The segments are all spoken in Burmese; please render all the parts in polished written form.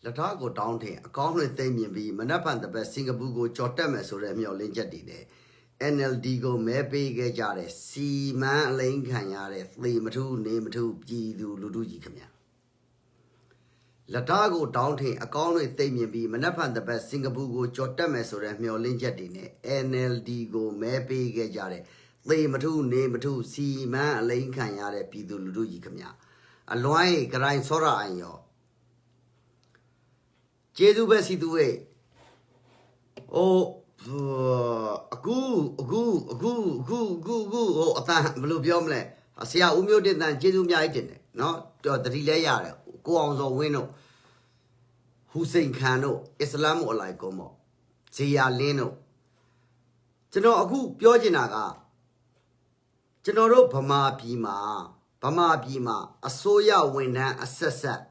Lata go down here, a common thing be Manapan the best Singapore go Chotamas or Remio Linjatine. NLD go Mepe Gajare, C man lane canyare, 3 matu, name 2, G do Luduji come here. Lata go down here, a common thing be Manapan the best Singapore go Chotamas or Remio Linjatine. NLD go Mepe Gajare, 3 matu, name 2, C man lane canyare, Pidu Luduji come here. A loin grind sora and yo. Jesu besi tuwe. Oh, agu. Oh, atan belum biom le. Asia umyo de dan Jesu mya itin ne. No, tadi le ya le. Ko ang so win no. Hussein Khan no, Islam mo lai ko mo. Zia Lin no. ကျွန်တော်အခုပြောချင်တာကကျွန်တော်တို့ဗမာပြည်မှာအစိုးရဝန်ထမ်းအဆက်ဆက်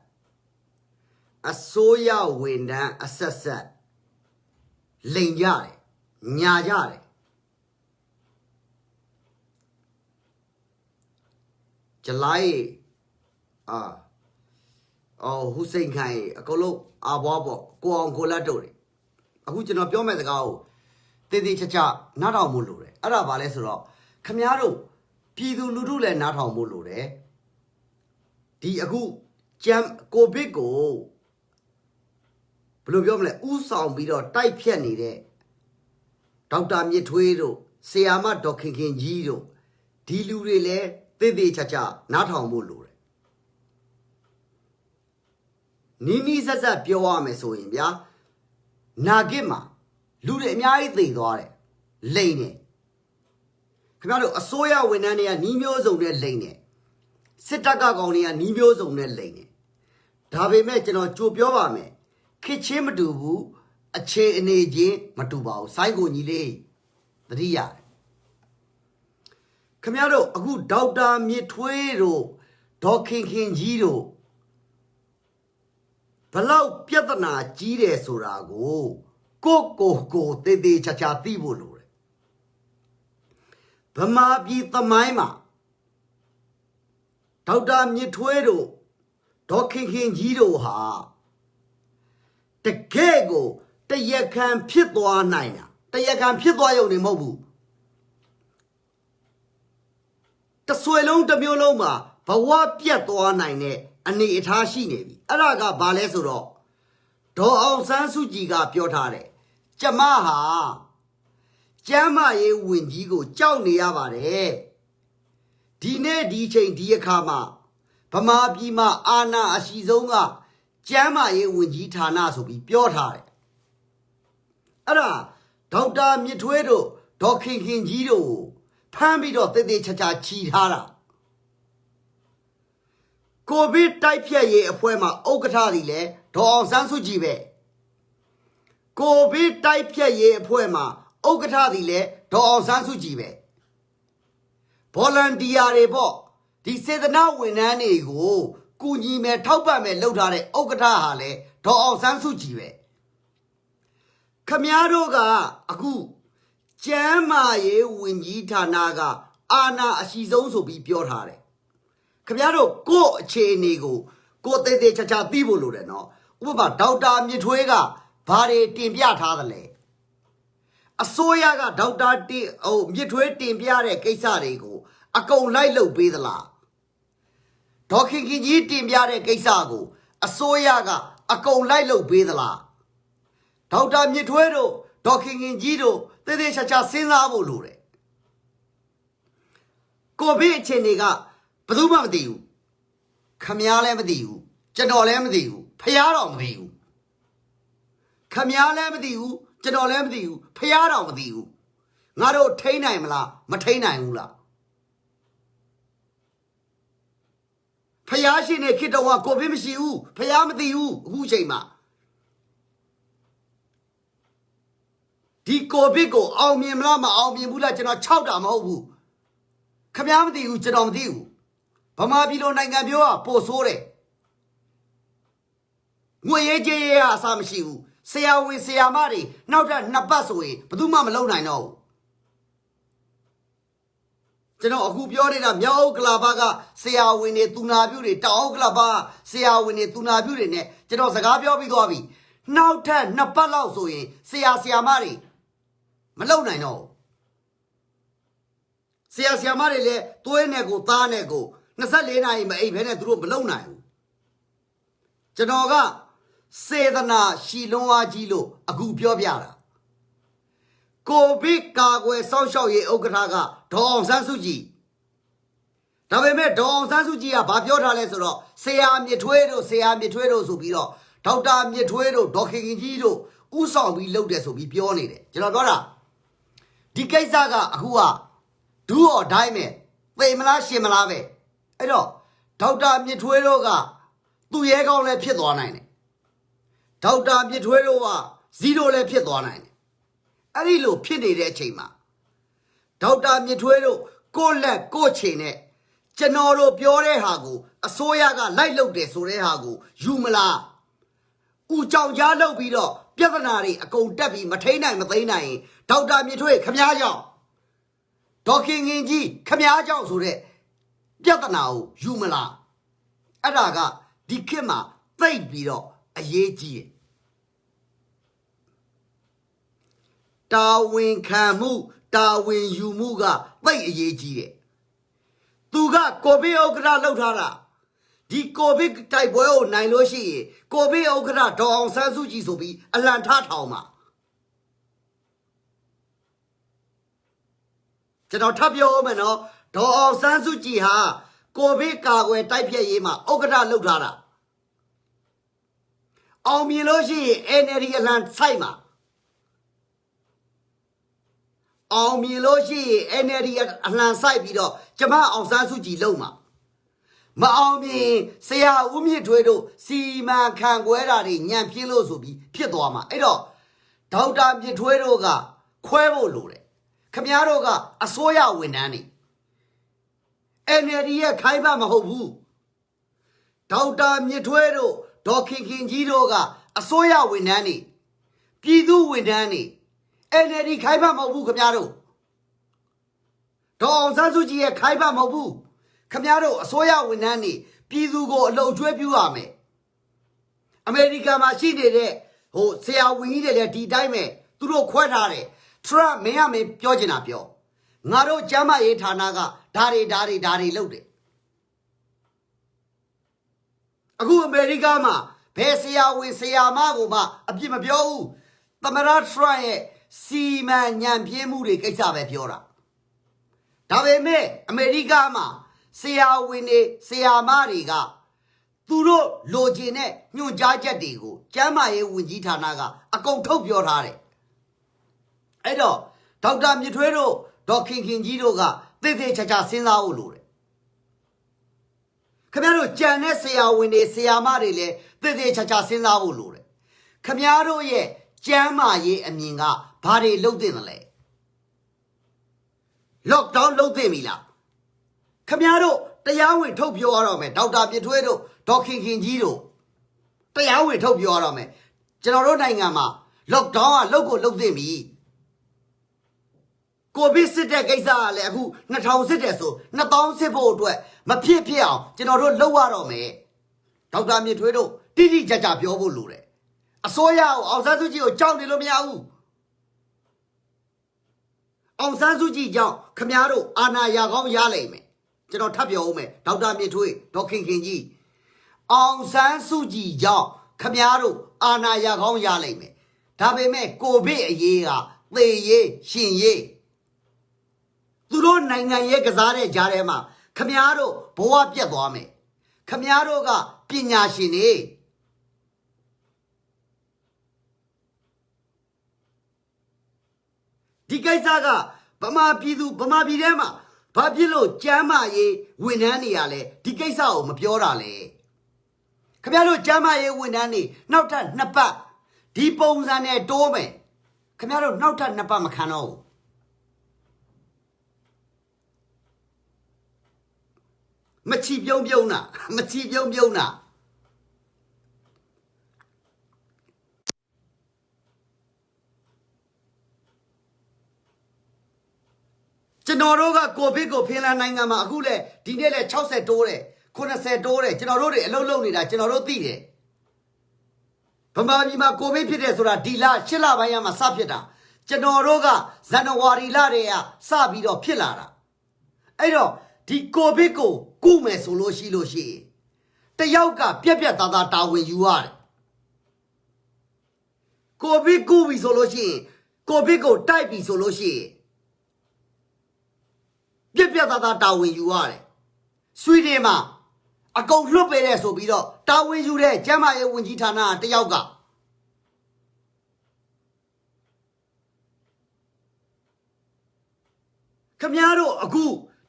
လိန်ကြတယ်ညာကြတယ်ဇလိုက်ဟူစိန်ခိုင်အကုန်လုံးအာဘွားပေါ့ကိုအောင်ကိုလက်တို့တွေအခုကျွန်တော်ပြောမဲ့စကားကိုတည်တည်ချာချာနားထောင်ဖို့လိုတယ်အဲ့ဒါဘာလဲဆိုတော့ခမားတို့ပြည်သူလူထုလည်းနားထောင်ဖို့လိုတယ်ဒီအခုကိုဗစ်ကိုဘယ်လိုပြောမလဲဥဆောင်ပြီးတော့တိုက်ဖြတ်နေတဲ့ဒေါက်တာမြင့်ထွေးတို့ဆရာမဒေါက်ခင်ခင်ကြီးတို့ဒီလူတွေလည်းတည်တည်ချာချာနားထောင်ဖို့လိုတယ်နီးစပ်ပြောရမယ်ဆိုရင်ဗျာနာဂစ်မှာလူတွေအများကြီးသိသွားတယ်လိန်နေခင်ဗျားတို့အစိုးရဝန်ထမ်းတွေကနီးမျိုးစုံနဲ့လိန်နေစစ်တပ်ကကောင်တွေကနီးမျိုးစုံနဲ့လိန်နေဒါပေမဲ့ကျွန်တော်ကြိုပြောပါမယ်ခစ်ချင်းမတူဘူးအခြေအနေချင်းမတူပါဘူးစိုင်းကိုကြီးလေးသတိရတယ်ခင်ဗျားတို့အခုဒေါက်တာမြင့်ထွေးတို့ဒေါခင်ခင်ကြီးတို့ဘလောက်ပြဿနာကြီးတယ်ဆိုတာကိုကိုတေးသေးချာချာသိဖို့လိုတယ်ဗမာပြည်သမိုင်းမှာဒေါက်တာမြင့်ထွေးတို့ဒေါခင်ခင်ကြီးတို့ဟာတကယ်ကိုတရခံဖြစ်သွားနိုင်တာတရခံဖြစ်သွားရုံနဲ့မဟုတ်ဘူးတဆွေလုံးတစ်မျိုးလုံးမှာဘဝပြတ်သွားနိုင်တဲ့အနေအထားရှိနေပြီအဲ့ဒါကဘာလဲဆိုတော့ဒေါ်အောင်ဆန်းစုကြည်ကပြောထားတယ်ကျမဟာကျမ်းမာရေးဝန်ကြီးကိုကြောက်နေရပါတယ်ဒီနေ့ဒီချိန်ဒီအခါမှာဗမာပြည်မှာအာဏာအရှိဆုံးကကျမ်းမာရေးဝန်ကြီးဌာနဆိုပြီးပြောထားတယ်အဲ့ဒါဒေါက်တာမြင့်ထွေးတို့ဒေါ်ခင်ခင်ကြီးတို့ဖမ်းပြီးတော့တေးသေးချာချာချီထားတာကိုဗစ်တိုက်ဖြတ်ရေးအဖွဲ့မှာဥက္ကဋ္ဌကြီးလဲဒေါ်အောင်ဆန်းစုကြည်ပဲကိုဗစ်တိုက်ဖြတ်ရေးအဖွဲ့မှာဥက္ကဋ္ဌကြီးလဲဒေါ်အောင်ဆန်းစုကြည်ပဲဗော်လန်တီယာတွေပေါ့ဒီစေတနာဝန်ထမ်းတွေကိုကူညီမယ်ထောက်ပံ့မယ်လုပ်ထားတဲ့ဥက္ကဋ္ဌဟာလဲဒေါ်အောင်ဆန်းစုကြည်ပဲခမားတို့ကအခုကျမ်းမာရေးဝန်ကြီးဌာနကအာဏာအရှိဆုံးဆိုပြီးပြောထားတယ်ခင်ဗျားတို့ကို့အခြေအနေကိုတေးသေးချာချာသိဖို့လိုတယ်နော်ဥပမာဒေါက်တာမြင့်ထွေးကဘာတွေတင်ပြထားသလဲအစိုးရကဒေါက်တာမြင့်ထွေးတင်ပြတဲ့ကိစ္စတွေကိုအကုန်လိုက်လုပ်ပေးသလားဒေါခင်ခင်ကြီးတင်ပြတဲ့ကိစ္စကိုအစိုးရကအကုန်လိုက်လုပ်ပေးသလားဒေါက်တာမြင့်ထွေးတို့ဒေါခင်ခင်ကြီးတို့တေးသေးချာချာစဉ်းစားဖို့လိုတယ်ကိုဗစ်အခြေအနေကဘယ်သူမှမသိဘူးခမားလည်းမသိဘူးကျွန်တော်လည်းမသိဘူးဖယားတော်မသိဘူးခမားလည်းမသိဘူးကျွန်တော်လည်းမသိဘူးဖယားတော်မသိဘူးငါတို့ထိန်းနိုင်မလားမထိန်းနိုင်ဘူးလားဖယားရှင်နဲ့ခေတ္တဝါကိုဗစ်မရှိဘူးဖယားမသိဘူးအခုချိန်မှာဒီကိုဗစ်ကိုအောင်မြင်မလားမအောင်မြင်ဘူးလားကျွန်တော်6တာမဟုတ်ဘူးခမားမသိဘူးကျွန်တော်မသိဘူးဗမာပြည်လိုနိုင်ငံပြောကပို့ဆိုးတယ်ငွေရေးကြေးရေးအစားမရှိဘူးဆရာဝန်ဆရာမတွေနောက်ထပ်2ပတ်ဆိုရင်ဘယ်သူမှမလုပ်နိုင်တော့ဘူး ကျွန်တော်အခုပြောနေတာမြောက်ဥက္ကလာဘကဆရာဝန်တွေသူနာပြုတွေတောင်ဥက္ကလာဘဆရာဝန်တွေသူနာပြုတွေနဲ့ကျွန်တော်စကားပြောပြီးသွားပြီနောက်ထပ်2ပတ်လောက်ဆိုရင်ဆရာမတွေမလုံနိုင်တော့ဆရာမတွေလည်းသွေးနဲ့ကိုသားနဲ့ကို24နာရီမအိပ်ဘဲနဲ့သူတို့မလုံနိုင်ဘူးကျွန်တော်ကစေတနာရှီလွန်အားကြီးလို့အခုပြောပြတာကိုဗစ်ကာကွယ်စောင့်ရှောက်ရေးဥက္ကဋ္ဌကဒေါ်အောင်ဆန်းစုကြည်ဒါပေမဲ့ဒေါ်အောင်ဆန်းစုကြည်ကဘာပြောထားလဲဆိုတော့ဆရာမြစ်ထွေးတို့ဆိုပြီးတော့ဒေါက်တာမြစ်ထွေးတို့ဒေါ်ခင်ခင်ကြီးတို့ဥဆောင်ပြီးလုပ်တယ်ဆိုပြီးပြောနေတယ်ကျွန်တော်ပြောတာဒီကိစ္စကအခုကဒူးော်တိုင်းပဲသေမလားရှင်မလားပဲအဲ့တော့ဒေါက်တာမြစ်ထွေးတို့ကသူ့ရဲကောင်းလည်းဖြစ်သွားနိုင်တယ်ဒေါက်တာမြစ်ထွေးတို့က0လည်းဖြစ်သွားနိုင်တယ်အဲ့ဒီလိုဖြစ်နေတဲ့အချိန်မှာဒေါက်တာမြစ်ထွေးတို့ကိုလက်ကိုချေနဲ့ကျွန်တော်တို့ပြောတဲ့ဟာကိုအစိုးရကလိုက်လုပ်တယ်ဆိုတဲ့ဟာကိုယူမလားဦးကြောင်ကြားလုပ်ပြီးတော့ပြဿနာတွေအကုန်တက်ပြီးမထိန်နိုင်မသိမ်းနိုင်ရင်ဒေါက်တာမြစ်ထွေးခမားကြောင့်ဒေါခင်ငင်ကြီးခမားကြောင့်ဆိုတဲ့ပြဿနာကိုယူမလားအဲ့ဒါကဒီခေတ်မှာသိပ်ပြီးတော့အရေးကြီးတယ်တာဝန်ခံမှုတာဝန်ယူမှုကသိပ်အရေးကြီးတယ်သူကကိုဗစ်ဥက္ကဋ္ဌလောက်ထားတာဒီကိုဗစ်တိုက်ပွဲကိုနိုင်လို့ရှိရင်ကိုဗစ်ဥက္ကဋ္ဌဒေါ်အောင်ဆန်းစုကြည်ဆိုပြီးအလံထားထောင်မှာကျွန်တော်ထပ်ပြောမယ်နော်ဒေါ်အောင်ဆန်းစုကြည်ဟာကိုဗစ်ကာကွယ်တိုက်ဖျက်ရေးမှာဥက္ကဋ္ဌလောက်ထားတာအောင်မြင်လို့ရှိရင် NLD အလံစိုက်မှာအောင်မြင်လို့ရှိရင် NLD အလံစိုက်ပြီးတော့ကျမအောင်ဆန်းစုကြည်လုံမှာမအောင်မြင်ဆရာဦးမြင့်ထွေးတို့စီမံခန့်ခွဲတာတွေညံပြင်းလို့ဆိုပြီးဖြစ်သွားမှာအဲ့တော့ဒေါက်တာမြင့်ထွေးတို့ကခွဲဖို့လိုတယ်ခမည်းတော်ကအစိုးရဝန်ထမ်းတွေ NLD ရဲ့ခိုင်းပါမဟုတ်ဘူးဒေါက်တာမြင့်ထွေးတို့ဒေါ်ခင်ခင်ကြီးတို့ကအစိုးရဝန်ထမ်းတွေပြည်သူဝန်ထမ်းတွေ NLD ခိုင်းပါမဟုတ်ဘူးခမည်းတော်ဒေါ်အောင်ဆန်းစုကြည်ရဲ့ခိုင်းပါမဟုတ်ဘူးခမည်းတော်အစိုးရဝန်ထမ်းတွေပြည်သူကိုအလှုပ်ကျွေးပြုရမယ်အမေရိကန်မှာရှိနေတဲ့ဆရာဝန်ကြီးတွေလည်းဒီတိုင်းပဲသူတို့ခွဲထားတယ်ထရမင်းကမင်းပြောချင်တာပြောငါတို့ကျမ်းမာရေးဌာနကဓာတွေလုပ်တယ်အခုအမေရိကန်မှာဘယ်ဆရာဝန်ဆရာမကိုမှအပြစ်မပြောဘူးသမရထရရဲ့စီမံညံပြင်းမှုတွေကိစ္စပဲပြောတာဒါပေမဲ့အမေရိကန်မှာဆရာဝန်တွေဆရာမတွေကသူတို့လိုချင်တဲ့ညွှန်ကြားချက်တွေကိုကျမ်းမာရေးဝန်ကြီးဌာနကအကုန်ထုတ်ပြောထားတယ်အဲ့တော့ဒေါက်တာမြစ်ထွေးတို့ဒေါ်ခင်ခင်ကြီးတို့ကသေသေးချာချာစဉ်းစားဖို့လိုတယ်ခင်ဗျားတို့ကြံတဲ့ဆရာဝန်တွေဆရာမတွေလည်းသေသေးချာချာစဉ်းစားဖို့လိုတယ်ခင်ဗျားတို့ရဲ့ကျမ်းမာရေးအမြင်ကဘာတွေလုပ်သင့်တယ်လဲlockdown လုပ်သင့်ပြီလားခင်ဗျားတို့တရားဝင်ထုတ်ပြောရတော့မယ်ဒေါက်တာပြထွေးတို့ဒေါ်ခင်ခင်ကြီးတို့တရားဝင်ထုတ်ပြောရတော့မယ်ကျွန်တော်တို့နိုင်ငံမှာ lockdown ကလုပ်ကိုလုပ်သင့်ပြီကိုဗစ်စစ်တဲ့ကိစ္စကလည်းအခု2000စစ်တယ်ဆို2000စစ်ဖို့အတွက်မဖြစ်အောင်ကျွန်တော်တို့လုပ်ရတော့မယ်ဒေါက်တာမြင့်ထွေးတို့တိတိကျကျပြောဖို့လိုတယ်အစိုးရကိုအောင်ဆန်းစုကြည်ကိုကြောက်နေလို့မရဘူးအောင်ဆန်းစုကြည်ကြောင့်ခမားတို့အာဏာရကောင်းရလိမ့်မယ်ကျွန်တော်ထပ်ပြောဦးမယ်ဒေါက်တာမြင့်ထွေးဒေါ်ခင်ခင်ကြီးအောင်ဆန်းစုကြည်ကြောင့်ခမားတို့အာဏာရကောင်းရလိမ့်မယ်ဒါပေမဲ့ကိုဗစ်အရေးကသေရေးရှင်ရေးသူတို့နိုင်ငံရဲ့ကစားတဲ့ကြားထဲမှာခမားတို့ဘဝပြတ်သွားမယ်ခမားတို့ကပညာရှင်တွေဒီကိစ္စကဗမာပြည်ထဲမှာဘာဖြစ်လို့ကျမ်းမာရေးဝန်ထမ်းတွေရလဲဒီကိစ္စကိုမပြောတာလဲခင်ဗျားတို့ကျမ်းမာရေးဝန်ထမ်းတွေနောက်ထပ်2ပတ်ဒီပုံစံနဲ့တိုးမယ်ခင်ဗျားတို့နောက်ထပ်2ပတ်မခံတော့ဘူးမချီပြုံးတာမချီပြုံးတာ ကျွန်တော်တို့ကကိုဗစ်ကိုဖင်လန်နိုင်ငံမှာအခုလဲဒီနေ့လဲ60တိုးတယ်80တိုးတယ်ကျွန်တော်တို့တွေအလုပ်လုပ်နေတာကျွန်တော်တို့သိတယ်ဗမာပြည်မှာကိုဗစ်ဖြစ်တယ်ဆိုတာဒီလ8လပိုင်းမှာစဖြစ်တာကျွန်တော်တို့ကဇန်နဝါရီလတည်းကစပြီးတော့ဖြစ်လာတာအဲ့တော့ဒီကိုဗစ်ကိုကုမယ်ဆိုလို့ရှိရင်တယောက်ကပြက်ပြက်သားသားတာဝန်ယူရတယ်ကိုဗစ်ကုပြီဆိုလို့ရှိရင်ကိုဗစ်ကိုတိုက်ပြီဆိုလို့ရှိရင်ပြက်ပြက်သားသားတာဝန်ယူရတယ်ဆွီဒင်မှာအကုန်လွတ်ပေးတယ်ဆိုပြီးတော့တာဝန်ယူတဲ့ကျန်းမာရေးဝန်ကြီးဌာနကတယောက်ကခင်ဗျားတို့အခု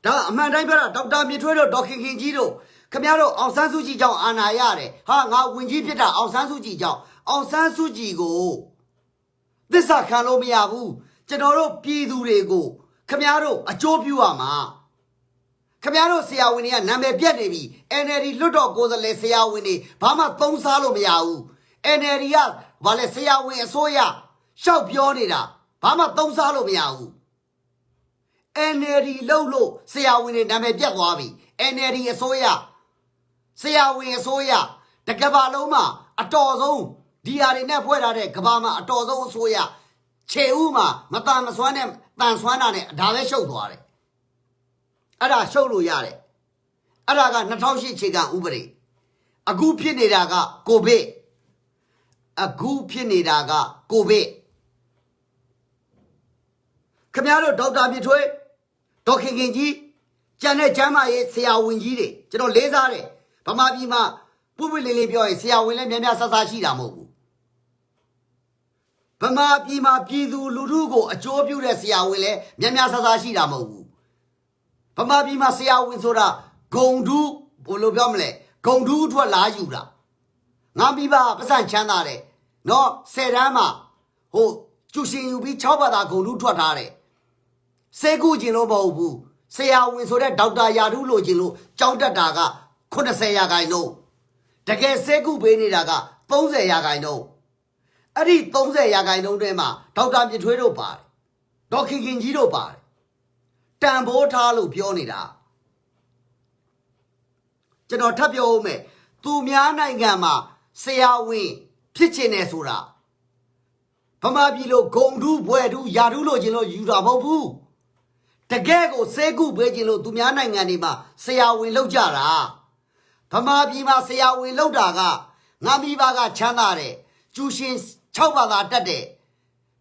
ဒါအမှန်တိုင်းပြောတာဒေါက်တာမြင့်ထွေးတို့ဒေါက်ခင်ခင်ကြီးတို့ခင်ဗျားတို့အောင်ဆန်းစုကြည်ကြောင့်အာဏာရတယ်ဟာငါဝင်ကြီးဖြစ်တာအောင်ဆန်းစုကြည်ကြောင့်အောင်ဆန်းစုကြည်ကိုသစ္စာခံလို့မရဘူးကျွန်တော်တို့ပြည်သူတွေကိုခင်ဗျားတို့အကျိုးပြုရမှာခင်ဗျားတို့ဆရာဝန်တွေကနာမည်ပြတ်နေပြီ NLD လွတ်တော်ကိုယ်စားလှယ်ဆရာဝန်တွေဘာမှသုံးစားလို့မရဘူး NLD ကဘာလဲဆရာဝန်အစိုးရရှောက်ပြောနေတာဘာမှသုံးစားလို့မရဘူး NLD လို့ဆရာဝန်တွေနာမည်ပြတ်သွားပြီ NLD အစိုးရဆရာဝန်အစိုးရတကဘာလုံးမှာအတော်ဆုံးဒီဟာတွေနဲ့ဖွဲ့ထားတဲ့ကဘာမှာအတော်ဆုံးအစိုးရခြေဥမှာမတန်မစွမ်းနဲ့တန်စွမ်းတာနဲ့ဒါပဲရှုပ်သွားတယ်အဲ့ဒါရှုပ်လို့ရတယ်အဲ့ဒါက2008ခြေကဥပဒေအခုဖြစ်နေတာကကိုဗစ်အခုဖြစ်နေတာကကိုဗစ်ခင်ဗျားတို့ဒေါက်တာမြင့်ထွေးဒေါက်ခင်ခင်ကြီးကျန်တဲ့ကျမ်းမာရေးဆရာဝန်ကြီးတွေကျွန်တော်လေးစားတယ်ဗမာပြည်မှာပုပ်ပွလေးလေးပြောရင်ဆရာဝန်လည်းများများဆဆရှိတာမဟုတ်ဘူးဗမာပြည်မှာပြည်သူလူထုကိုအကျိုးပြုတဲ့ဆရာဝန်လည်းများများဆဆရှိတာမဟုတ်ဘူးဗမာပြည်မှာဆရာဝန်ဆိုတာဂုံတူးဘယ်လိုပြောမလဲဂုံတူးထွက်လာယူတာငါမိဘပတ်စံချမ်းသာတယ်နော်10တန်းမှာဟိုကျူရှင်ယူပြီး6ဘာသာဂုံတူးထွက်ထားတယ်စေကူကျင်လို့မဟုတ်ဘူးဆရာဝန်ဆိုတဲ့ဒေါက်တာယာထုလို့ကျင်လို့ကြောင်းတက်တာက80ရာခိုင်နှုန်းတကယ်စေကူပေးနေတာက30ရာခိုင်နှုန်းအဲ့ဒီ30ရာခိုင်နှုန်းထဲမှာဒေါက်တာမြင့်ထွေးတို့ပါတယ်ဒေါက်ခင်ခင်ကြီးတို့ပါတယ်တန်ဖိုးထားလို့ပြောနေတာကျွန်တော်ထပ်ပြောဦးမယ်သူများနိုင်ငံမှာဆရာဝန်ဖြစ်ချင်တယ်ဆိုတာဗမာပြည်လိုဂုံတူးဘွယ်တူးယာတူးလို့ကျင်လို့ယူတာမဟုတ်ဘူးတကယ်ကိုစေကူပေးခြင်းလို့သူများနိုင်ငံတွေမှာဆရာဝန်လောက်ကြတာဗမာပြည်မှာဆရာဝန်လောက်တာကငါမိဘကချမ်းသာတယ်ကျူရှင်6ဘာသာတက်တယ်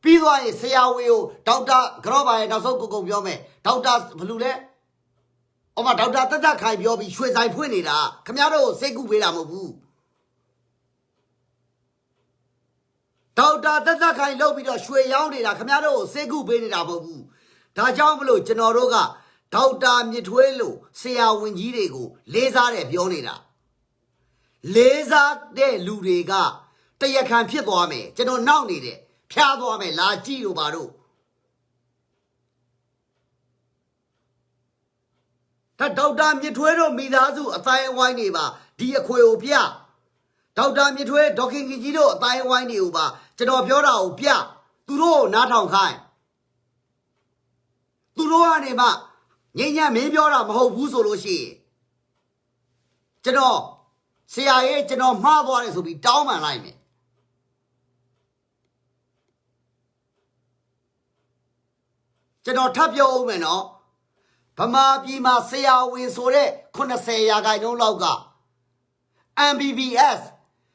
ပြီးသွားရင်ဆရာဝန်ကိုဒေါက်တာကြော့ပါရဲ့နောက်ဆုံးကုံပြောမယ်ဒေါက်တာဘလူလဲအမဒေါက်တာတက်တက်ခိုင်ပြောပြီးရွှေဆိုင်ဖွင့်နေတာခမရတို့စေကူပေးတာမဟုတ်ဘူးဒေါက်တာတက်တက်ခိုင်လောက်ပြီးတော့ရွှေရောင်းနေတာခမရတို့စေကူပေးနေတာမဟုတ်ဘူးဒါကြောင့်မလို့ကျွန်တော်တို့ကဒေါက်တာမြင့်ထွေးလို့ဆရာဝန်ကြီးတွေကိုလေးစားတယ်ပြောနေတာလေးစားတဲ့လူတွေကတရခံဖြစ်သွားမယ်ကျွန်တော်နောက်နေတယ်ဖျားသွားမယ်လာကြည့်လို့ပါတို့ဒါဒေါက်တာမြင့်ထွေးတို့မိသားစုအတိုင်းအဝိုင်းတွေပါဒီအခွေကိုပြဒေါက်တာမြင့်ထွေးဒေါက်ခင်ကြီးတို့အတိုင်းအဝိုင်းတွေကိုပါကျွန်တော်ပြောတာကိုပြသူတို့နားထောင်ခိုင်းသူတို့ကနေမှငိမ့်ညံ့မင်းပြောတာမဟုတ်ဘူးဆိုလို့ရှိရင်ကျွန်တော်ဆရာရဲ့ကျွန်တော်မှားသွားတယ်ဆိုပြီးတောင်းပန်လိုက်မယ်ကျွန်တော်ထပ်ပြောဦးမယ်နော်ဗမာပြည်မှာဆရာဝန်ဆိုတဲ့80ရာခိုင်နှုန်းလောက်က MBBS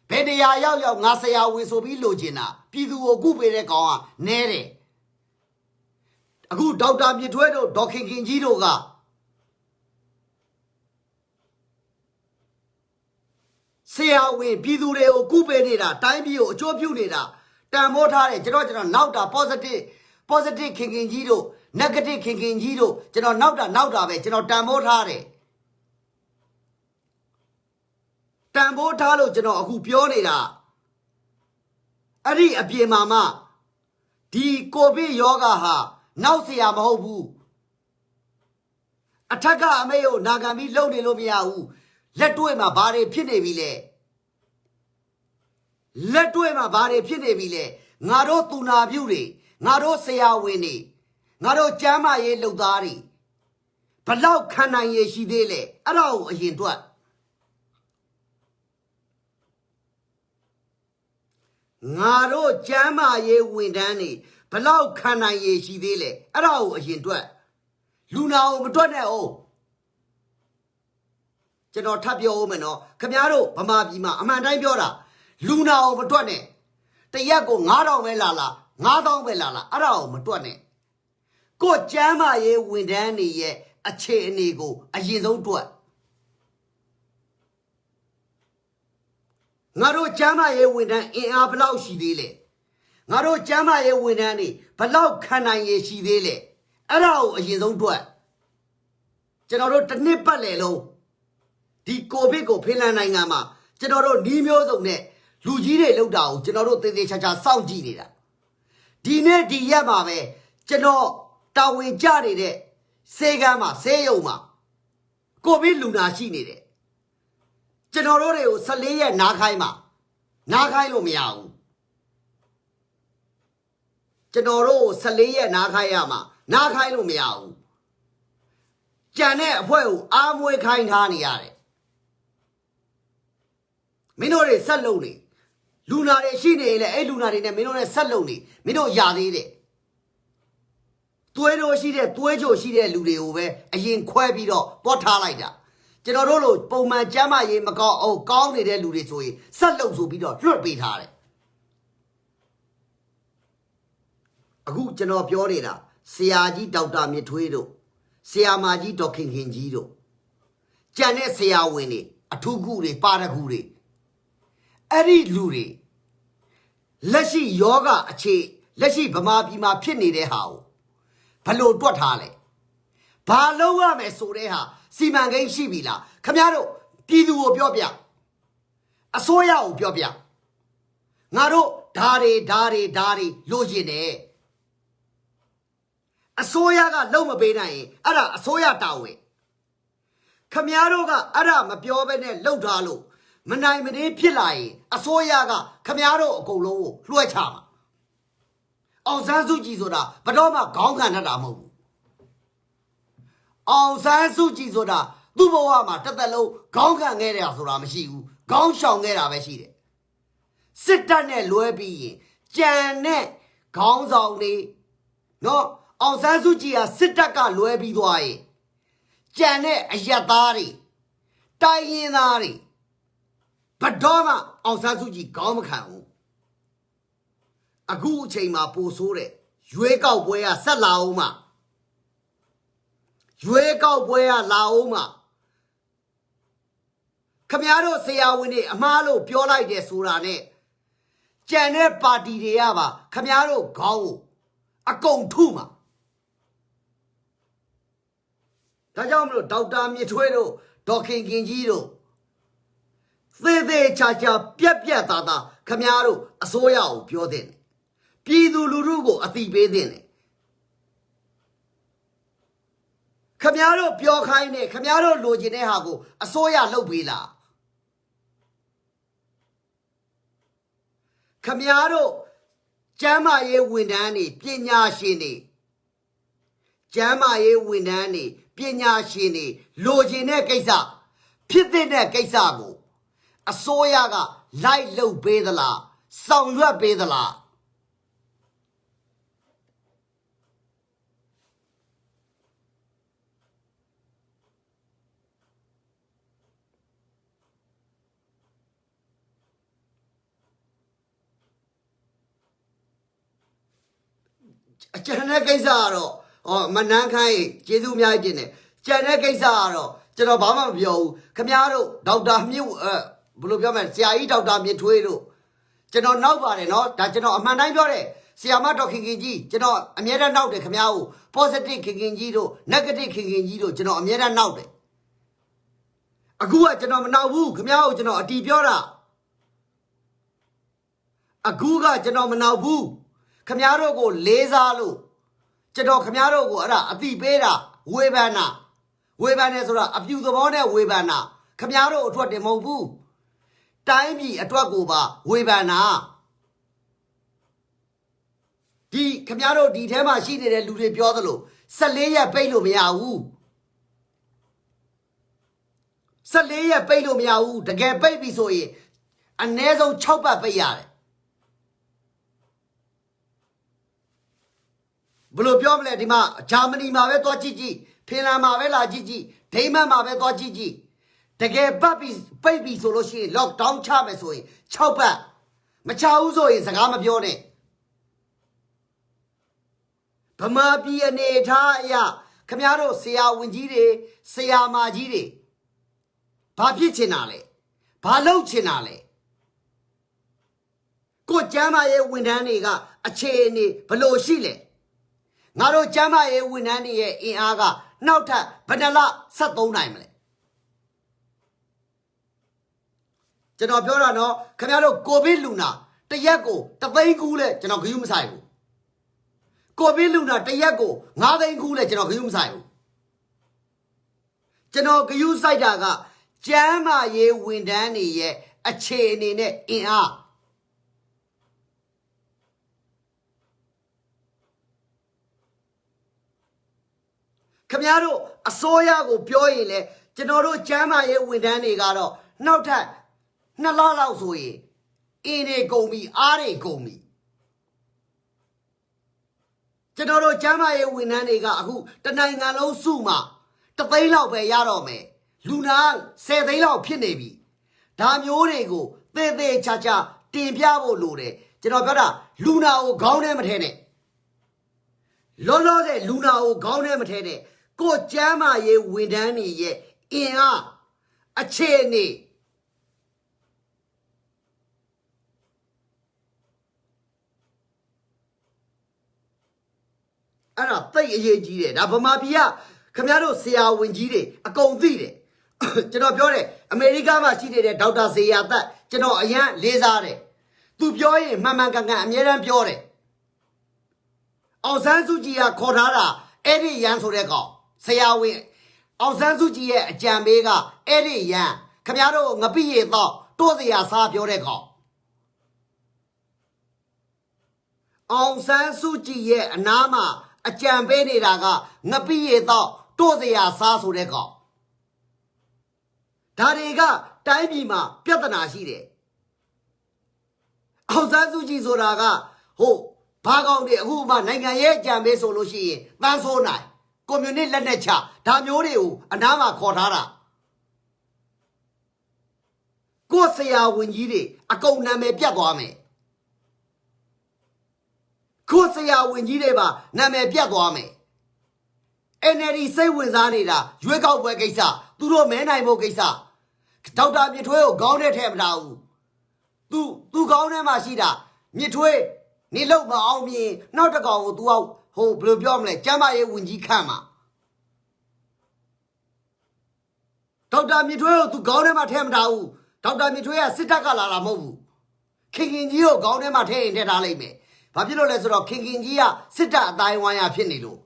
ဘယ်တရားရောက်ငါဆရာဝန်ဆိုပြီးလိုချင်တာပြည်သူကိုကုပေးတဲ့ကောင်ကနဲတယ်အခုဒေါက်တာမြင့်ထွေးတို့ဒေါက်ခင်ခင်ကြီးတို့ကဆရာဝန်ပြည်သူတွေကိုကုပေးနေတာတိုင်းပြည်ကိုအကျိုးပြုနေတာတန်ဖိုးထားတယ်ကျွန်တော်နောက်တာ positive ခင်ခင်ကြီးတို့ negative ခင်ခင်ကြီးတို့ကျွန်တော်နောက်တာပဲကျွန်တော်တန်ဖိုးထားတယ်တန်ဖိုးထားလို့ကျွန်တော်အခုပြောနေတာအဲ့ဒီအပြင်မှာမှဒီကိုဗစ်ယောဂါဟာနောက်เสียမဟုတ်ဘူးအထက်ကအမေကိုနာခံပြီးလှုပ်နေလို့မရဘူးလက်တွေ့မှာဘာတွေဖြစ်နေပြီလဲလက်တွေ့မှာဘာတွေဖြစ်နေပြီလဲငါတို့သူနာပြုတွေငါတို့ဆရာဝန်တွေငါတို့ကျမ်းမာရေးလုပ်သားတွေ လောက်ခံနိုင်ရရှိသေးလဲအဲ့ဒါကိုအရင်တွက်ငါတို့ကျမ်းမာရေးဝန်ထမ်းတွေဘလောက်ခံနိုင်ရရှိသေးလဲအဲ့ဒါကိုအရင်တွက်လူနာကိုမတွက်နဲ့အောင်ကျွန်တော်ထပ်ပြောဦးမယ်နော်ခင်ဗျားတို့ဗမာပြည်မှာအမှန်တိုင်းပြောတာလူနာကိုမတွက်နဲ့တရက်ကို9000ပဲလာ9000ပဲလာအဲ့ဒါကိုမတွက်နဲ့ကိုကျမ်းမာရေးဝန်ထမ်းတွေရဲ့အခြေအနေကိုအရင်ဆုံးတွက်ငါတို့ကျမ်းမာရေးဝန်ထမ်းအင်အားဘလောက်ရှိသေးလဲငါတို့ကျမ်းမာရေးဝန်ထမ်းတွေဘလောက်ခံနိုင်ရရှိသေးလဲအဲ့ဒါကိုအရင်ဆုံးတွက်ကျွန်တော်တို့တစ်နှစ်ပတ်လည်လုံးဒီကိုဗစ်ကိုဖင်လန်နိုင်ငံမှာကျွန်တော်တို့နှီးမျိုးစုံနဲ့လူကြီးတွေလောက်တာကိုကျွန်တော်တို့သေသေးချာချာစောင့်ကြည့်နေတာဒီနေ့ဒီရက်မှာပဲကျွန်တော်တာဝန်ကျနေတဲ့ဆေးကမ်းမှာဆေးရုံမှာကိုဗစ်လူနာရှိနေတယ်ကျွန်တော်တို့တွေကို14ရက်နားခိုင်းလို့မရဘူးကျွန်တော်တို့14ရက်နားခိုင်းရမှာနားခိုင်းလို့မရဘူးကြံတဲ့အဖွဲ့ကိုအားမွေးခိုင်းထားနေရတယ်မင်းတို့တွေဆက်လုံနေလူနာတွေရှိနေလေအဲ့လူနာတွေနဲ့မင်းတို့နဲ့ဆက်လုံနေမင်းတို့ရသေးတယ်သွေးတို့ရှိတဲ့သွေးကြိုရှိတဲ့လူတွေကိုပဲအရင်ခွဲပြီးတော့တွတ်ထားလိုက်တာကျွန်တော်တို့လိုပုံမှန်ကျမ်းမာရေးမကောင်းအောင်ကောင်းနေတဲ့လူတွေဆိုရင်ဆက်လုံဆိုပြီးတော့လွှတ်ပေးထားတယ်အခုကျွန်တော်ပြောနေတာဆရာကြီးဒေါက်တာမြင့်ထွေးတို့ဆရာမကြီးဒေါက်ခင်ခင်ကြီးတို့ကျန်တဲ့ဆရာဝန်တွေအထူးကုတွေပါရကုတွေအဲ့ဒီလူတွေလက်ရှိယောဂအခြေလက်ရှိဗမာပြည်မှာဖြစ်နေတဲ့ဟာကိုဘလို့တွက်ထားလဲဘာလုံးရမယ်ဆိုတဲ့ဟာစီမံကိန်းရှိပြီလားခင်ဗျားတို့ပြည်သူကိုပြောပြအစိုးရကိုပြောပြငါတို့ဓာတွေလိုချင်တယ်အစိုးရကလုံးမပေးနိုင်ရင်အဲ့ဒါအစိုးရတာဝန်ခင်ဗျားတို့ကအဲ့ဒါမပြောဘဲနဲ့လှုပ်ထားလို့မနိုင်မနေဖြစ်လာရင်အစိုးရကခင်ဗျားတို့အကုန်လုံးကိုလွှဲချမှာအောင်ဆန်းစုကြည်ဆိုတာဘယ်တော့မှခေါင်းခံတတ်တာမဟုတ်ဘူးအောင်ဆန်းစုကြည်ဆိုတာသူ့ဘဝမှာတစ်သက်လုံးခေါင်းခံခဲ့တယ်ဆိုတာမရှိဘူးခေါင်းရှောင်ခဲ့တာပဲရှိတယ်စစ်တပ်နဲ့လွဲပြီးရင်ကြံတဲ့ခေါင်းဆောင်တွေနော်အောင်ဆန်းစုကြည်ကစစ်တပ်ကလွဲပြီးသွားရင်ကြံတဲ့အရက်သားတွေတိုင်းရင်းသားတွေဘယ်တော့မှအောင်ဆန်းစုကြည်ခေါင်းမခံဘူးအခုအချိန်မှာပိုဆိုးတဲ့ရွေးကောက်ပွဲကဆက်လာအောင်မှရွေးကောက်ပွဲကလာအောင်မှခမရတို့ဆရာဝန်တွေအမားလို့ပြောလိုက်တယ်ဆိုတာနဲ့ကြံတဲ့ပါတီတွေကပါခမရတို့ခေါင်းကိုအကုန်ထုမှာဒါကြောင့်မလို့ဒေါက်တာမြင့်ထွေးတို့ဒေါက်ခင်ခင်ကြီးတို့သေးသေးချာချာပြက်သားသားခမရတို့အစိုးရကိုပြောတဲ့ပြည်သူလူထုကိုအသိပေးတဲ့ခမရတို့ပြောခိုင်းနေခမရတို့လိုချင်တဲ့ဟာကိုအစိုးရလုပ်ပေးလားခမရတို့ကျမ်းမာရေးဝန်ထမ်းတွေပညာရှင်တွေကျမ်းမာရေးဝန်ထမ်းတွေပညာရှင်တွေလိုချင်တဲ့ကိစ္စဖြစ်တဲ့ကိစ္စကိုအစိုးရကလိုက်လုပ်ပေးသလားဆောင်ရွက်ပေးသလားအကျန်တဲ့ကိစ္စကတော့မနှမ်းခိုင်းကျေးဇူးအများကြီးတင်တယ်ကျန်တဲ့ကိစ္စကတော့ကျွန်တော်ဘာမှမပြောဘူးခင်ဗျားတို့ဒေါက်တာမြင့်ဘယ်လိုပြောမလဲဆရာကြီးဒေါက်တာမြင့်ထွေးတို့ကျွန်တော်နောက်ပါတယ်နော်ဒါကျွန်တော်အမှန်တိုင်းပြောတယ်ဆရာမတော်ခင်ခင်ကြီးကျွန်တော်အမြဲတမ်းနောက်တယ်ခင်ဗျားကို positive ခင်ခင်ကြီးတို့ negative ခင်ခင်ကြီးတို့ကျွန်တော်အမြဲတမ်းနောက်တယ်အခုကကျွန်တော်မနောက်ဘူးခင်ဗျားကိုကျွန်တော်အတီးပြောတာအခုကကျွန်တော်မနောက်ဘူးခမရတို့ကိုလေးစားလို့ကျွန်တော်ခမရတို့ကိုအဲ့ဒါအတိပေးတာဝေဖန်တယ်ဆိုတာအပြူသဘောနဲ့ဝေဖန်တာခမရတို့အထွတ်တင်မဟုတ်ဘူးတိုင်းပြည်အတွက်ကိုပါဝေဖန်တာဒီခမရတို့ဒီထဲမှာရှိနေတဲ့လူတွေပြောသလို14ရက်ပိတ်လို့မရဘူး 14ရက်ပိတ်လို့မရဘူးတကယ်ပိတ်ပြီဆိုရင်အနည်းဆုံး6ပတ်ပိတ်ရတယ်ဘယ်လိုပြောမလဲဒီမှာဂျာမနီမှာပဲသွားကြည့်ကြည့်ဖင်လန်မှာပဲလာကြည့်ကြည့်ဒိန်းမတ်မှာပဲသွားကြည့်ကြည့်တကယ်ပတ်ပြီးပိတ်ပြီဆိုလို့ရှိရင် lockdown ချမယ်ဆိုရင်6ပတ်မချဘူးဆိုရင်စကားမပြောနဲ့ဗမာပြည်အနေထားအရာခမရတို့ဆရာဝန်ကြီးတွေဆရာမကြီးတွေဘာဖြစ်ချင်တာလဲဘာလုပ်ချင်တာလဲကိုကျမ်းမာရေးဝန်ထမ်းတွေကအခြေအနေဘလို့ရှိလဲငါတို့ကျမ်းမာရေးဝန်ထမ်းတွေရဲ့အင်အားကနောက်ထပ်ဘယ်နှလ73နိုင်မလဲကျွန်တော်ပြောတာနော်ခင်ဗျားတို့ကိုဗစ်လူနာတရက်ကို3သိန်းကူးလဲကျွန်တော်ဂရုမစိုက်ဘူးကိုဗစ်လူနာတရက်ကို9သိန်းကူးလဲကျွန်တော်ဂရုမစိုက်ဘူးကျွန်တော်ဂရုစိုက်တာကကျမ်းမာရေးဝန်ထမ်းတွေရဲ့အခြေအနေနဲ့အင်အားခင်ဗျားတို့အစိုးရကိုပြောရင်လေကျွန်တော်တို့ကျမ်းမာရေးဝန်ထမ်းတွေကတော့နောက်ထပ်2လလောက်ဆိုရင်အင်းတွေကုန်ပြီအားတွေကုန်ပြီကျွန်တော်တို့ကျမ်းမာရေးဝန်ထမ်းတွေကအခုတနိုင်ငံလုံးစုမှ3သိန်းလောက်ပဲရတော့မယ်လူနာ10သိန်းလောက်ဖြစ်နေပြီဒါမျိုးတွေကိုသေသေးချာချာတင်ပြဖို့လိုတယ်ကျွန်တော်ပြောတာလူနာကိုခေါင်းထဲမထဲနဲ့လောလောဆယ်လူနာကိုခေါင်းထဲမထဲနဲ့ကိုကျမ်းမာရေးဝန်ထမ်းတွေရဲ့အင်အားအခြေအနေအဲ့ဒါသိအရေးကြီးတယ်ဒါဗမာပြည်ကခင်ဗျားတို့ဆရာဝန်ကြီးတွေအကုန်သိတယ်ကျွန်တော်ပြောတယ်အမေရိကမှာရှိနေတဲ့ဒေါက်တာဇေယျာသက်ကျွန်တော်အရန်လေးစားတယ်သူပြောရင်မှန်မှန်ကန်ကန်အမြဲတမ်းပြောတယ်အောင်ဆန်းစုကြည်ကခေါ်ထားတာအဲ့ဒီရန်ဆိုတဲ့ကောင်ဆရာဝန်အောင်ဆန်းစုကြည်ရဲ့အကြံပေးကအဲ့ဒီရန်ခင်ဗျားတို့ငပိရေတော့တိုးစရာစားပြောတဲ့ကောင်အောင်ဆန်းစုကြည်ရဲ့အနားမှာအကြံပေးနေတာကငပိရေတော့တိုးစရာစားဆိုတဲ့ကောင်ဒါတွေကတိုင်းပြည်မှာပြဿနာရှိတယ်အောင်ဆန်းစုကြည်ဆိုတာကဟုတ်ဘာကောင်တွေအခုမှနိုင်ငံရဲ့အကြံပေးဆိုလို့ရှိရင်တန်းဆိုးနိုင်ကွန်မြူနစ်လက်နက်ချဒါမျိုးတွေကိုအနားမှာခေါ်ထားတာကိုဆရာဝန်ကြီးတွေအကုန်နာမည်ပြတ်သွားမယ်ကိုဆရာဝန်ကြီးတွေပါနာမည်ပြတ်သွားမယ် NLD စိတ်ဝင်စားနေတာရွေးကောက်ပွဲကိစ္စသူတို့မဲနိုင်ဖို့ကိစ္စဒေါက်တာမြင့်ထွေးကိုခေါင်းထဲထည့်မထားဘူးသူခေါင်းထဲမှာရှိတာမြင့်ထွေးနေလို့မအောင်မြင်နောက်တစ်ကောင်ကို तू ဟိုဘယ်လိုပြောမလဲကျမ်းမာရေးဝန်ကြီးခန့်မှာဒေါက်တာမြင့်ထွေးကို तू ခေါင်းထဲမှာထည့်မထားဘူးဒေါက်တာမြင့်ထွေးကစစ်တပ်ကလာတာမဟုတ်ဘူးခင်ကြီးကိုခေါင်းထဲမှာထည့်ရင်ထည့်ထားလိုက်မယ်ဘာဖြစ်လို့လဲဆိုတော့ခင်ကြီးကစစ်တပ်အတိုင်းဝိုင်းရဖြစ်နေလို့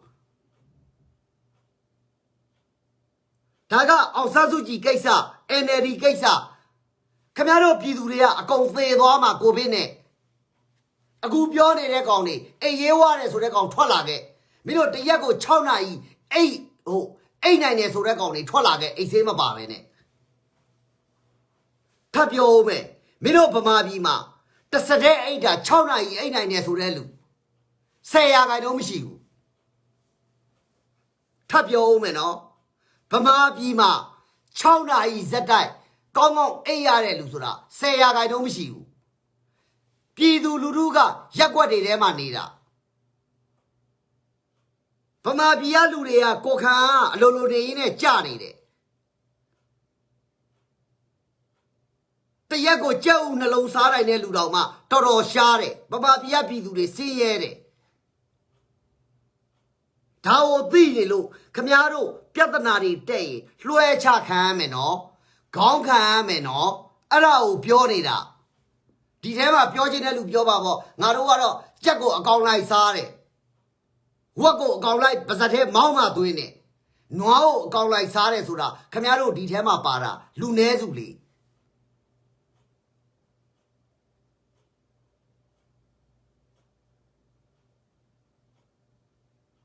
ဒါကအောင်ဆန်းစုကြည်ကိစ္စ NLD ကိစ္စခင်ဗျားတို့ပြည်သူတွေကအကုန်သေသွားမှာကိုဗစ်နဲ့အခုပြောနေတဲ့ကောင်တွေအိတ်ရေးဝရတယ်ဆိုတဲ့ကောင်ထွက်လာခဲ့မင်းတို့တရက်ကို6နာရီအိတ်နိုင်တယ်ဆိုတဲ့ကောင်တွေထွက်လာခဲ့အိတ်ဆေးမပါပဲနဲ့ထပ်ပြောဦးမယ်မင်းတို့ဗမာပြည်မှာတစ်စတဲ့အိတ်တာ6နာရီအိတ်နိုင်တယ်ဆိုတဲ့လူ10ရာခိုင်နှုန်းမရှိဘူးထပ်ပြောဦးမယ်နော်ဗမာပြည်မှာ6နာရီဇက်တိုက်ကောင်းကောင်းအိတ်ရတဲ့လူဆိုတာ10ရာခိုင်နှုန်းမရှိဘူးပြည်သူလူထုကရက်ွက်တွေထဲမှာနေတာဗမာပြည်ကလူတွေကကိုခံအလိုလိုနေရင်းနဲ့ကြနေတယ်တရက်ကိုကြက်ဥနှလုံးစားတိုင်းတဲ့လူတော်မှတော်တော်ရှားတယ်ဗမာပြည်ကပြည်သူတွေစင်းရဲတယ်ဒါကိုသိနေလို့ခမားတို့ပြဿနာတွေတက်ရင်လွှဲချခံရမယ်နော်ခေါင်းခံရမယ်နော်အဲ့ဒါကိုပြောနေတာဒီထဲမှာပြောချင်တဲ့လူပြောပါပေါ့ငါတို့ကတော့ကြက်ကိုအကောင်လိုက်စားတယ်ဝက်ကိုအကောင်လိုက်ပါဇက်ထဲမောင်းမှသွင်းတယ်နွားကိုအကောင်လိုက်စားတယ်ဆိုတာခမားတို့ဒီထဲမှာပါတာလူနည်းစုလေ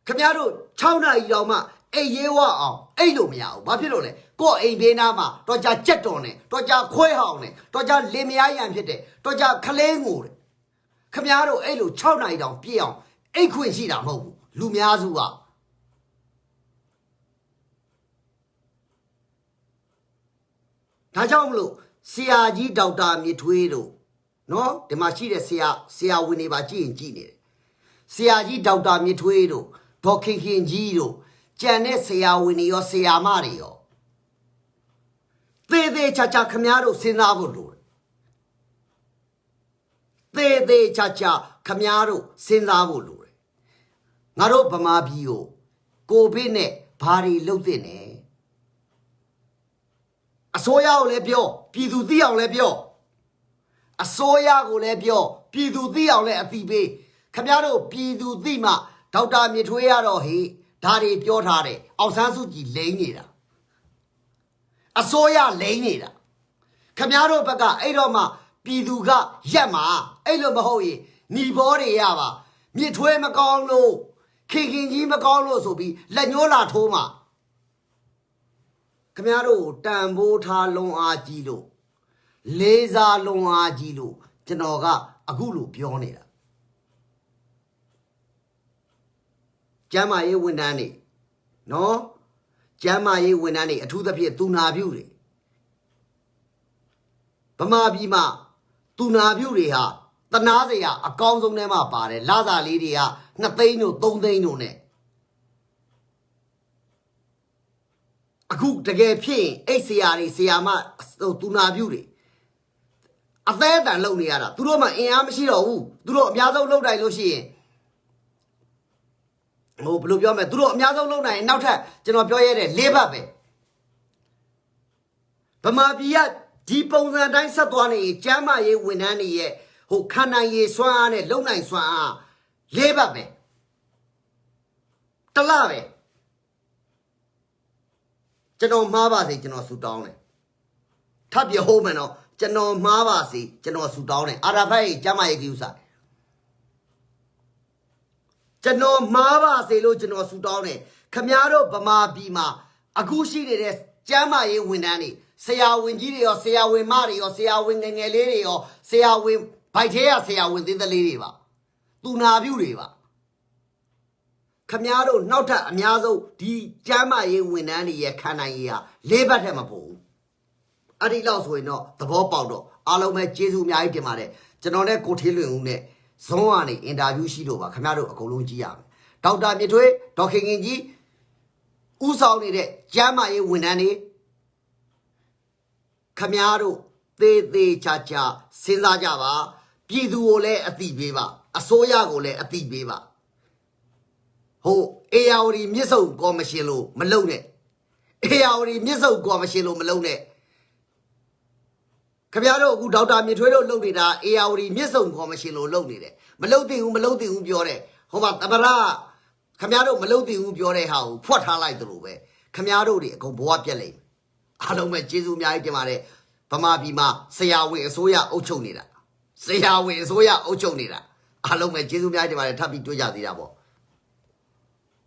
ခမားတို့6နာရီတောင်မှအိတ်ရေးဝအောင်အိတ်လို့မရဘူးဘာဖြစ်လို့လဲ ကိုအိမ်ဘေးနားမှာတော့ကြကြက်တော်နဲ့တော့ကြခွဲဟောင်းနဲ့တော့ကြလင်မယားရံဖြစ်တယ်တော့ကြခလဲငိုတယ်ခမားတို့အဲ့လို6နိုင်တောင်ပြည့်အောင်အိတ်ခွင့်ရှိတာမဟုတ်ဘူးလူများစုကဒါကြောင့်မလို့ဆရာကြီးဒေါက်တာမြစ်ထွေးတို့နော်ဒီမှာရှိတဲ့ဆရာဝန်တွေပါကြည့်ရင်ကြည့်နေတယ်ဆရာကြီးဒေါက်တာမြစ်ထွေးတို့ဒေါ်ခင်ခင်ကြီးတို့ကြံတဲ့ဆရာဝန်တွေရောဆရာမတွေရောသေသေးချာချာခမားတို့စဉ်းစားဖို့လိုတယ်သေသေးချာချာခမားတို့စဉ်းစားဖို့လိုတယ်ငါတို့ဗမာပြည်ကိုကိုဗစ်နဲ့ဘာတွေလုပ်သင့်လဲအစိုးရကိုလည်းပြောပြည်သူသိအောင်လည်းပြောအစိုးရကိုလည်းပြောပြည်သူသိအောင်လည်းအသိပေးခင်ဗျားတို့ပြည်သူသိမှဒေါက်တာမြစ်ထွေးရတော့ဟေးဒါတွေပြောထားတယ်အောင်ဆန်းစုကြည်လိမ့်နေတာအစိုးရလိမ့်နေတာခင်ဗျားတို့ဘက်ကအဲ့တော့မှပြည်သူကရက်မှာအဲ့လိုမဟုတ်ရင်ညီဘောတွေရပါမြစ်ထွေးမကောင်းလို့ခင်ကြီးမကောင်းလို့ဆိုပြီးလက်ညှိုးလာထိုးမှာခင်ဗျားတို့တန်ဖိုးထားလွန်အားကြီးလို့လေးစားလွန်အားကြီးလို့ကျွန်တော်ကအခုလိုပြောနေတာကျမ်းမာရေးဝန်ထမ်းတွေနော်ကျမ်းမာရေးဝန်ထမ်းတွေအထူးသဖြင့်သူနာပြုတွေဗမာပြည်မှာသူနာပြုတွေဟာတနာစရာအကောင်းဆုံးထဲမှာပါတယ်လစာလေးတွေက2သိန်းတို့3သိန်းတို့နဲ့အခုတကယ်ဖြစ်ရင်အိတ်ဆရာတွေဆရာမသူနာပြုတွေအသေးအတန်လုပ်နေရတာသူတို့မှအင်အားမရှိတော့ဘူးသူတို့အများဆုံးလုပ်တိုင်းလို့ရှိရင်ဟိုဘယ်လိုပြောမလဲသူတို့အများဆုံးလုပ်နိုင်ရင်နောက်ထပ်ကျွန်တော်ပြောရတဲ့၄ဘတ်ပဲဗမာပြည်ကဒီပုံစံတိုင်းဆက်သွားနေကျမ်းမာရေးဝန်ထမ်းတွေရဲ့ဟိုခံနိုင်ရည်စွမ်းအားနဲ့လုံနိုင်စွမ်းအား၄ဘတ်ပဲတလပဲကျွန်တော်မှားပါစေကျွန်တော်ဆူတောင်းတယ်ထပ်ပြောမယ်နော်ကျွန်တော်မှားပါစေကျွန်တော်ဆူတောင်းတယ်အာရဖတ်ရဲ့ကျမ်းမာရေးကိစ္စကျွန်တော်မှားပါစေလို့ကျွန်တော်ဆူတောင်းတယ်ခမားတို့ဗမာပြည်မှာအခုရှိနေတဲ့ကျမ်းမာရေးဝန်ထမ်းတွေဆရာဝန်ကြီးတွေရောဆရာဝန်မတွေရောဆရာဝန်ငယ်ငယ်လေးတွေရောဆရာဝန်ဘိုက်ထဲရဆရာဝန်သေးသေးလေးတွေပါသူနာပြုတွေပါခမားတို့နောက်ထပ်အများဆုံးဒီကျမ်းမာရေးဝန်ထမ်းတွေရဲ့ခံနိုင်ရည်ဟာ၄ဘတ်ထက်မပိုဘူးအဲ့ဒီလောက်ဆိုရင်တော့သဘောပေါက်တော့အားလုံးပဲကျေးဇူးအများကြီးတင်ပါတယ်ကျွန်တော်နဲ့ကိုထေးလွင်ဦးနဲ့ဇွန်ကနေအင်တာဗျူးရှိလို့ပါခင်ဗျားတို့အကုန်လုံးကြည့်ရမယ်ဒေါက်တာမြစ်ထွေးဒေါက်ခင်ကြီးဦးဆောင်နေတဲ့ကျမ်းမာရေးဝန်ထမ်းတွေခင်ဗျားတို့သေးသေးချာချာစဉ်းစားကြပါပြည်သူကိုလည်းအသိပေးပါအစိုးရကိုလည်းအသိပေးပါဟိုအေယာဝတီမြစ်ဆုံကော်မရှင်လို့မလုပ်နဲ့အေယာဝတီမြစ်ဆုံကော်မရှင်လို့မလုပ်နဲ့ခင်ဗျားတို့အခုဒေါက်တာမြစ်ထွေးတို့လုပ်နေတာအေယာဝတီမြစ်ဆုံကော်မရှင်လို့လုပ်နေတယ်မလုပ်သင့်ဘူးပြောတယ်ဟိုမှာတမရခင်ဗျားတို့မလုပ်သင့်ဘူးပြောတဲ့ဟာကိုဖွက်ထားလိုက်သလိုပဲခင်ဗျားတို့တွေအကုန်ဘဝပြက်လိမ့်မယ်အားလုံးပဲကျေးဇူးအများကြီးတင်ပါတယ်ဗမာပြည်မှာဆရာဝန်အစိုးရအုပ်ချုပ်နေတာအားလုံးပဲကျေးဇူးအများကြီးတင်ပါတယ်ထပ်ပြီးတွေ့ကြသေးတာပေါ့